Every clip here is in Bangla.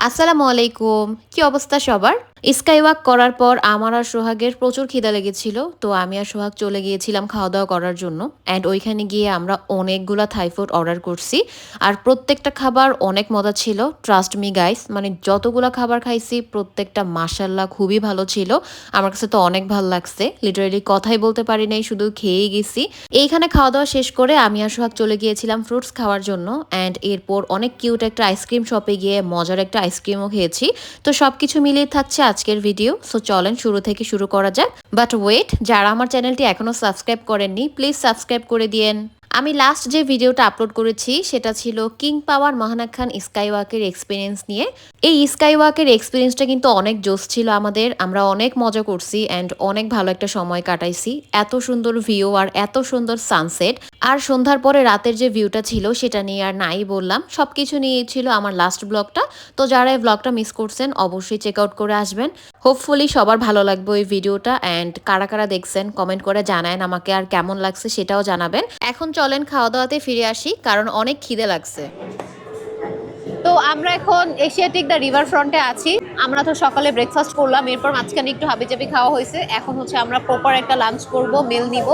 আসসালামু আলাইকুম। কি অবস্থা সবার? স্কাই ওয়াক করার পর আমার আর সোহাগের প্রচুর খিদা লেগেছিল। তো আমি আর সোহাগ চলে গিয়েছিলাম খাওয়া-দাওয়া করার জন্য। অ্যান্ড ওইখানে গিয়ে আমরা অনেকগুলা থাই ফুড অর্ডার করছি। আর প্রত্যেকটা খাবার অনেক মজা ছিল। ট্রাস্ট মি গাইস মানে যতগুলা খাবার খাইছি প্রত্যেকটা মাশাআল্লাহ খুবই ভালো ছিল। আমার কাছে তো অনেক ভাল লাগছে। লিটারেলি কথাই বলতে পারি নাই, শুধু খেয়েই গেছি। এইখানে খাওয়া-দাওয়া শেষ করে আমি আর সোহাগ চলে গিয়েছিলাম ফ্রুটস খাওয়ার জন্য। অ্যান্ড এরপর অনেক কিউট একটা আইসক্রিম শপে গিয়ে মজার একটা আইসক্রিমও খেয়েছি। তো সবকিছু মিলিয়ে থাকছে আজকের ভিডিও। সো চলেন শুরু থেকে শুরু করা যাক। বাট ওয়েট, যারা আমার চ্যানেলটি এখনো সাবস্ক্রাইব করেননি প্লিজ সাবস্ক্রাইব করে দিয়েন। আমি লাস্ট যে ভিডিওটা আপলোড করেছি সেটা ছিল কিং পাওয়ার মাহানা খান স্কাই ওয়াকের এক্সপিরিয়েন্স নিয়ে। এই স্কাই ওয়াকের এক্সপিরিয়েন্সটা কিন্তু অনেক জোস ছিল আমাদের। আমরা অনেক মজা করছি অ্যান্ড অনেক ভালো একটা সময় কাটাইছি। এত সুন্দর ভিউ আর এত সুন্দর সানসেট। আর সন্ধ্যার পরে রাতের যে ভিউটা ছিল সেটা নিয়ে আর নাই বললাম। সবকিছু নিয়েই ছিল আমার লাস্ট ব্লগটা। তো যারা এই ব্লগটা মিস করছেন অবশ্যই চেক আউট করে আসবেন। হোপফুলি সবার ভালো লাগবে এই ভিডিওটা। অ্যান্ড কারা কারা দেখছেন কমেন্ট করে জানায়েন আমাকে, আর কেমন লাগছে সেটাও জানাবেন। এখন চলেন খাওয়া দাওয়াতে ফিরে আসি, কারণ অনেক খিদে লাগছে। তো আমরা এখন এশিয়াটিক দ্য রিভার ফ্রন্টে আছি। আমরা তো সকালে ব্রেকফাস্ট করলাম, এরপর মাঝখানে একটু হাবিজাবি খাওয়া হয়েছে। এখন হচ্ছে আমরা প্রপার একটা লাঞ্চ করব, মিল নিব।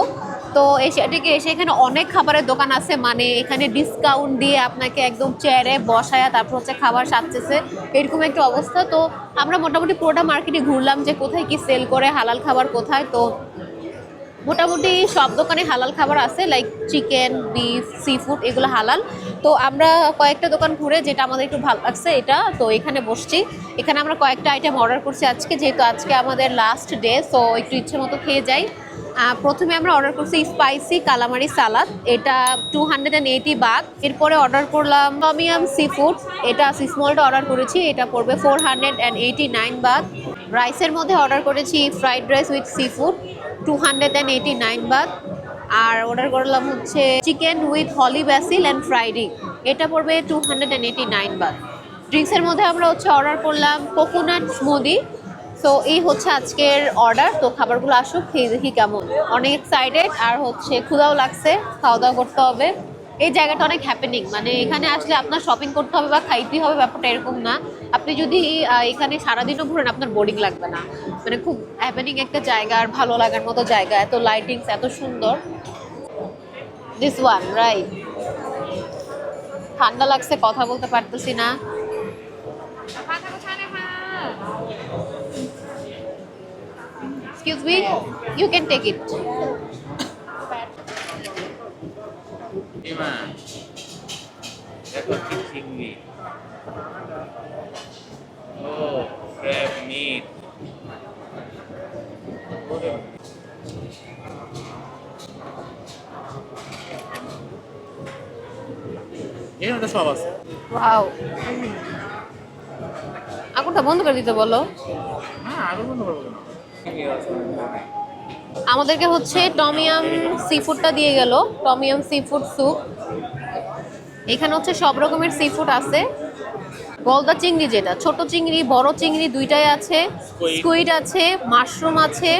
তো এশিয়াটিকে এসে এখানে অনেক খাবারের দোকান আছে, মানে এখানে ডিসকাউন্ট দিয়ে আপনাকে একদম চেয়ারে বসায়া তারপর হচ্ছে খাবার সাজতেছে, এরকম একটা অবস্থা। তো আমরা মোটামুটি পুরোটা মার্কেটে ঘুরলাম যে কোথায় কি সেল করে, হালাল খাবার কোথায়। তো মোটামুটি সব দোকানে হালাল খাবার আছে, like chicken, beef, sea food, এগুলো হালাল। তো আমরা কয়েকটা দোকান ঘুরে যেটা আমাদের একটু ভালো লাগছে এটা, তো এখানে বসছি। এখানে আমরা কয়েকটা আইটেম অর্ডার করছি আজকে, যেহেতু আজকে আমাদের লাস্ট ডে, সো একটু ইচ্ছে মতো খেয়ে যাই। প্রথমে আমরা অর্ডার করছি স্পাইসি কালামারি সালাদ, এটা 280 বাট। এরপরে অর্ডার করলাম টমিয়াম সি ফুড, এটা স্মলটা অর্ডার করেছি, এটা পড়বে 489 বাট। রাইসের মধ্যে অর্ডার করেছি fried rice with seafood, 289 baht. আর অর্ডার করলাম হচ্ছে chicken with holy basil and fried egg, এটা পড়বে 289 বাট। ড্রিঙ্কসের মধ্যে আমরা হচ্ছে অর্ডার করলাম কোকোনাট স্মুদি। সো এই হচ্ছে আজকের অর্ডার। তো খাবারগুলো আসুক, খেয়ে দেখি কেমন। অনেক এক্সাইটেড আর হচ্ছে ক্ষুধাও লাগছে, খাওয়া দাওয়া করতে হবে। এই জায়গাটা অনেক হ্যাপেনিং, মানে এখানে আসলে আপনার শপিং করতে হবে বা খাইতেই হবে ব্যাপারটা এরকম না। আপনি যদি এখানে সারাদিনও ঘুরেন আপনার বোরিং লাগবে না। মানে খুব হ্যাপেনিং একটা জায়গা আর ভালো লাগার মতো জায়গা, এত লাইটিংস এত সুন্দর। This one right. ঠান্ডা লাগছে, কথা বলতে পারতেছি না। Excuse me, you can take it. এমা দেখো কি চিংড়ি। ও ক্র্যাব মিট। এখানে তো সব আছে। ওয়াও, আগুনটা বন্ধ করে দিতে বলো। হ্যাঁ আরো বন্ধ করবো কেন? চিংড়ি আছে। আমাদেরকে হচ্ছে টমিয়াম সি ফুডটা দিয়ে গেল, টমিয়াম সি ফুড স্যুপ। এখানে হচ্ছে সব রকমের সি ফুড আছে। গলদা চিংড়ি, যেটা ছোট চিংড়ি বড় চিংড়ি দুইটাই আছে। স্কুইড আছে, মাশরুম আছে,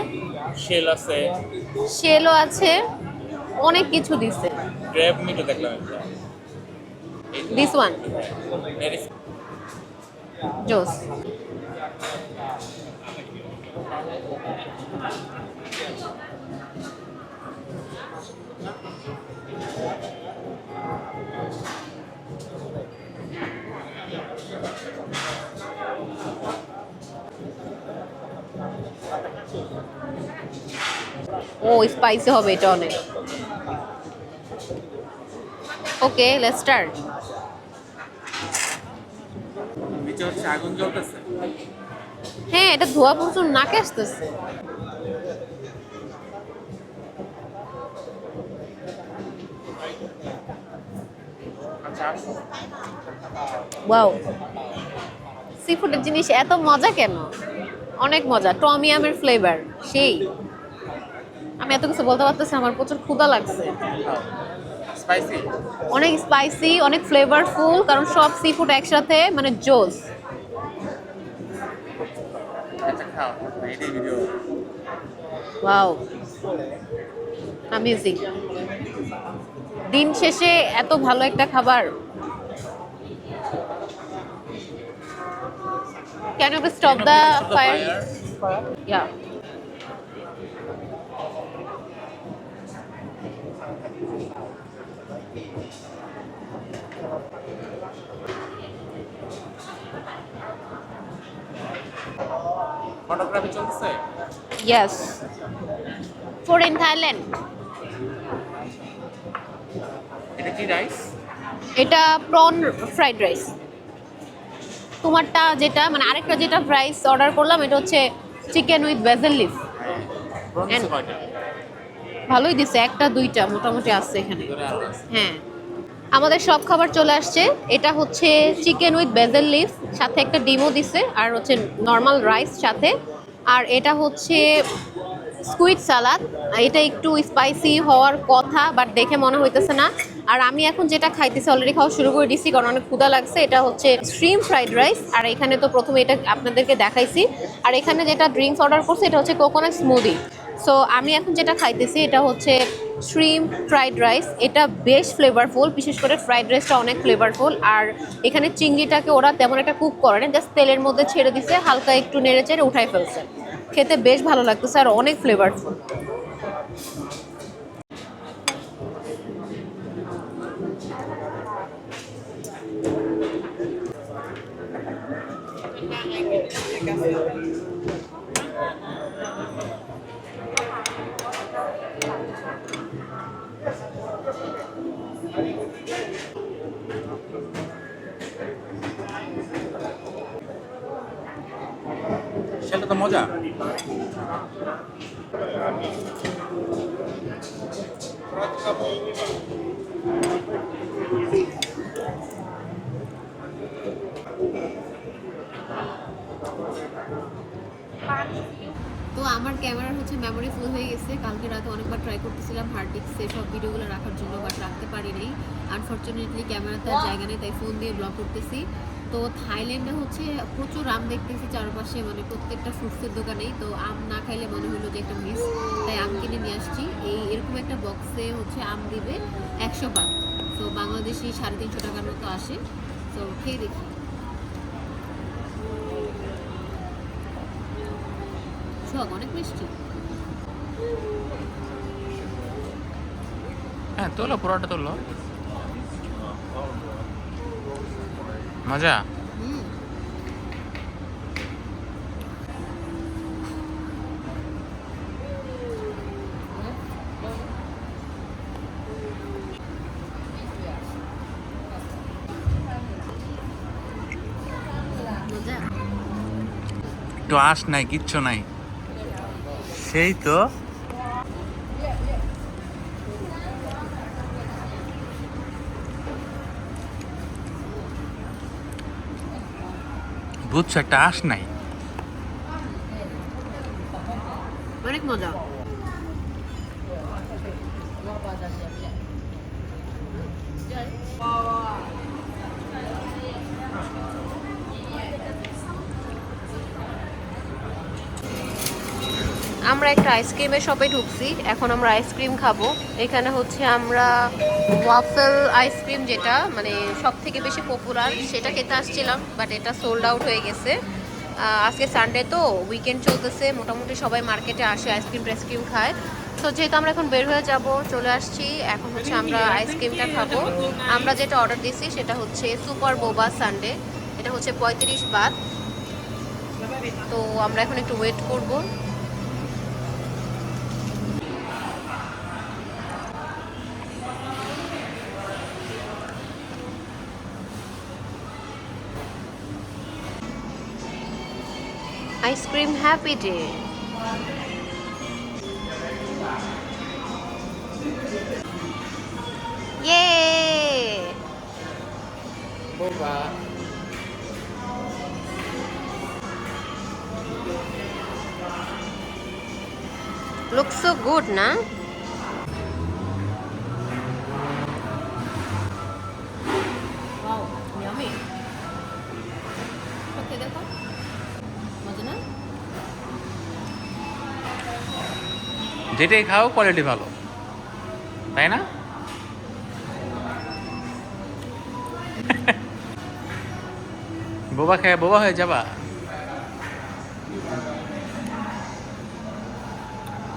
শেল আছে। শেলও আছে, অনেক কিছু দিছে। ক্র্যাব মিটও দেখলাম একটা। দিস ওয়ান There is জোস। ও স্পাইসি হবে এটা অনেক। Okay let's start. নিচে হচ্ছে আগুন জ্বলতেছে। হ্যাঁ, এটা ধোয়া প্রচুর নাকে আসতেছে। আচ্ছা আসো। ওয়াও, সি ফুডের জিনিস এত মজা কেন? অনেক মজা, টমিয়ামের ফ্লেভার সেই। আমি এত কিছু বলতে পারতেছি, আমার প্রচুর ক্ষুধা লাগছে। স্পাইসি। অনেক স্পাইসি, অনেক ফ্লেভারফুল, কারণ সব সি ফুড একসাথে, মানে জোস। আচ্ছা খাও, এইটাই ভিডিও। Wow, amazing. দিন শেষে এত ভালো একটা খাবার। Can you please stop the fire? Yeah. Photography চলতেছে? Yes. Food in Thailand. এটা কি রাইস? এটা প্রন ফ্রাইড রাইস। তোমারটা যেটা মানে আরেকটা যেটা রাইস অর্ডার করলাম এটা হচ্ছে chicken with basil leaf. Prawns কয়টা? ভালোই দিছে, একটা দুইটা মোটামুটি আছে এখানে। ভিতরে আরো আছে। হ্যাঁ, আমাদের সব খাবার চলে আসছে। এটা হচ্ছে চিকেন উইথ বেজেল লিফ, সাথে একটা ডিমও দিছে, আর হচ্ছে নর্মাল রাইস সাথে। আর এটা হচ্ছে স্কুইড সালাদ। এটা একটু স্পাইসি হওয়ার কথা, বাট দেখে মনে হইতেছে না। আর আমি এখন যেটা খাইতেছি, অলরেডি খাওয়া শুরু করে দিছি কারণ অনেক ক্ষুধা লাগছে। এটা হচ্ছে স্ট্রিম ফ্রাইড রাইস। আর এখানে তো প্রথমে এটা আপনাদেরকে দেখাইছি। আর এখানে যেটা ড্রিঙ্কস অর্ডার করছে এটা হচ্ছে কোকোনাট স্মুদি। সো আমি এখন যেটা খাইতেছি এটা হচ্ছে শ্রিম ফ্রাইড রাইস। এটা বেশ ফ্লেভারফুল, বিশেষ করে ফ্রাইড রাইসটা অনেক ফ্লেভারফুল। আর এখানে চিংড়িটাকে ওরা তেমন একটা কুক করে না, জাস্ট তেলের মধ্যে ছেড়ে দিছে, হালকা একটু নেড়ে চেড়ে উঠাই ফেলছে। খেতে বেশ ভালো লাগতেছে আর অনেক ফ্লেভারফুল। সেটা তো মজা। তো আমার ক্যামেরার হচ্ছে মেমোরি ফুল হয়ে গেছে। কালকে রাতে অনেকবার ট্রাই করতেছিলাম হার্ড ডিস্কে সব ভিডিওগুলো রাখার জন্য, বাট রাখতে পারি নাই। আনফর্চুনেটলি ক্যামেরাতে আর জায়গা নেই, তাই ফোন দিয়ে ব্লগ করতেছি। তো থাইল্যান্ডে হচ্ছে প্রচুর আম দেখতেছি চারপাশে, মানে প্রত্যেকটা ফ্রুটসের দোকানেই। তো আম না খাইলে মনে হলো যে একটা মিস, তাই আম কিনে নিয়ে আসছি। এরকম একটা বক্সে হচ্ছে আম দিবে 100 বাট। তো বাংলাদেশি 350 টাকার মতো আসে। তো খেয়ে দেখি। অনেক মিষ্টি। হ্যাঁ, তোলো পুরোটা তোলো। মজা। একটু আঁশ নাই, কিচ্ছু নাই, সেই তো। বুঝছো, একটা আঁশ নাই। অনেক মজা। আমরা একটা আইসক্রিমের শপে ঢুকছি, এখন আমরা আইসক্রিম খাবো। এখানে হচ্ছে আমরা ওয়াফেল আইসক্রিম, যেটা মানে সব থেকে বেশি পপুলার, সেটা খেতে আসছিলাম, বাট এটা সোল্ড আউট হয়ে গেছে। আজকে সানডে তো উইকেন্ড চলতেছে, মোটামুটি সবাই মার্কেটে আসে আইসক্রিম টাইসক্রিম খায়। তো যেহেতু আমরা এখন বের হয়ে যাব, চলে আসছি, এখন হচ্ছে আমরা আইসক্রিমটা খাবো। আমরা যেটা অর্ডার দিয়েছি সেটা হচ্ছে সুপার বোবা সানডে। এটা হচ্ছে 35 বাত। তো আমরা এখন একটু ওয়েট করবো। Ice cream happy day. Yay! Boba. Looks so good, na? Wow, yummy. Okay, देखो. মজা না? যেটাই খাও কোয়ালিটি ভালো, তাই না? বোবা খেয়ে বোবা হয়ে যাবা।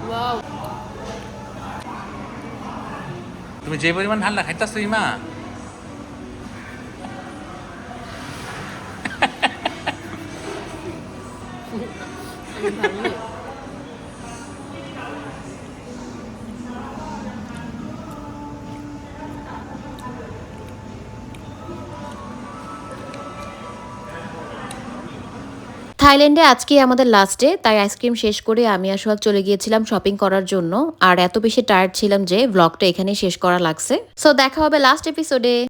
ওয়াও। তুমি যে পরিমাণ ঠান্ডা খাইতাছো ইমা, ভালো। থাইল্যান্ডে আজকে আমাদের লাস্ট ডে, তাই আইসক্রিম শেষ করে আমি আর সোহাগ চলে গিয়েছিলাম শপিং করার জন্য। আর এত বেশি টায়ার্ড ছিলাম যে ব্লগটা এখানেই শেষ করা লাগছে। সো দেখা হবে লাস্ট এপিসোডে।